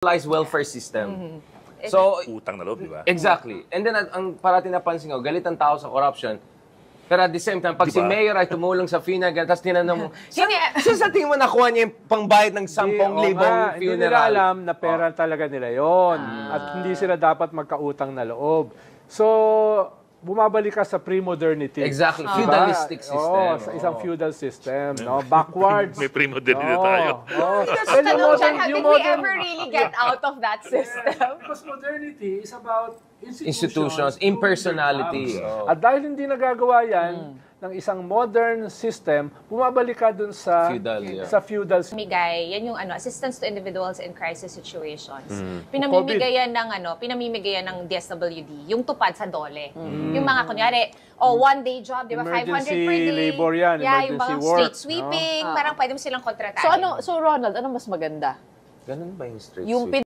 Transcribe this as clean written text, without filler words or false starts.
welfare system. So, utang na loob, di ba? exactly. And then, ang parating napansin ko, galit ang tao sa corruption. Pero at the same time, pag si Mayor ay tumulong sa funeral, tapos tinanong mo, sa tingin mo nakuha niya yung pangbayad ng 10,000 funeral? Hindi nila alam na pera talaga nila yon at hindi sila dapat magkautang na loob. So, bumabalik ka sa pre-modernity. Exactly. Feudalistic system. Sa isang feudal system. No? Backwards. May pre-modernity tayo. Tanong dyan, how did we ever really get out of that system? Because modernity is about Institutions, impersonality. At dahil hindi nagagawa yan ng isang modern system, bumabalik ka dun sa feudal system. Pinamimigay, yan yung assistance to individuals in crisis situations. Pinamimigay yan ng DSWD, yung tupad sa DOLE. Yung mga kunyari, one-day job, di ba? 500 per day. Labor yan, yeah, yung emergency mga work. street sweeping, parang pwede mo silang kontratahin. So Ronald, ano mas maganda? Ganun ba yung street Yung sweep?